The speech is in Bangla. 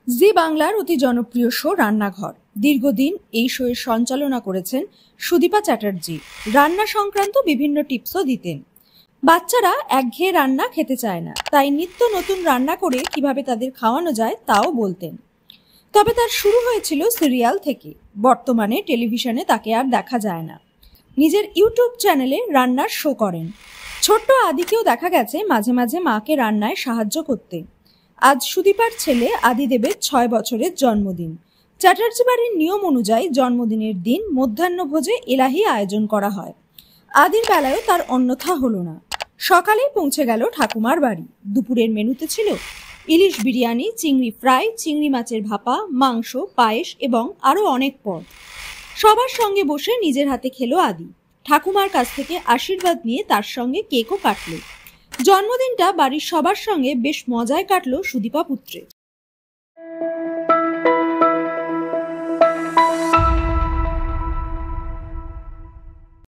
জি বাংলার অতি জনপ্রিয় শো রান্নাঘর। দীর্ঘদিন এই শোয়ের সঞ্চালনা করেছেন সুদীপা চ্যাটার্জি। রান্না সংক্রান্ত বিভিন্ন টিপসও দিতেন। বাচ্চারা একঘেয়ে রান্না খেতে চায় না, তাই নিত্য নতুন রান্না করে কিভাবে তাদের খাওয়ানো যায় তাও বলতেন। তবে তার শুরু হয়েছিল সিরিয়াল থেকে। বর্তমানে টেলিভিশনে তাকে আর দেখা যায় না। নিজের ইউটিউব চ্যানেলে রান্নার শো করেন। ছোট্ট আদিকেও দেখা গেছে মাঝে মাঝে মাকে রান্নায় সাহায্য করতে। আজ সুদীপার ছেলে আদিদেবের 6 বছরের জন্মদিন। চ্যাটার্জি বাড়ির নিয়ম অনুযায়ী জন্মদিনের দিন মধ্যাহ্নভোজে এলাহি আয়োজন করা হয়। আদির বেলায়ও তার অন্যথা হলো না। সকালেই পৌঁছে গেল ঠাকুমার বাড়ি। দুপুরের মেনুতে ছিল ইলিশ বিরিয়ানি, চিংড়ি ফ্রাই, চিংড়ি মাছের ভাপা, মাংস, পায়েস এবং আরো অনেক পদ। সবার সঙ্গে বসে নিজের হাতে খেলো আদি। ঠাকুমার কাছ থেকে আশীর্বাদ নিয়ে তার সঙ্গে কেকও কাটলো। জন্মদিনটা বাড়ির সবার সঙ্গে বেশ মজায় কাটলো সুদীপা পুত্রের।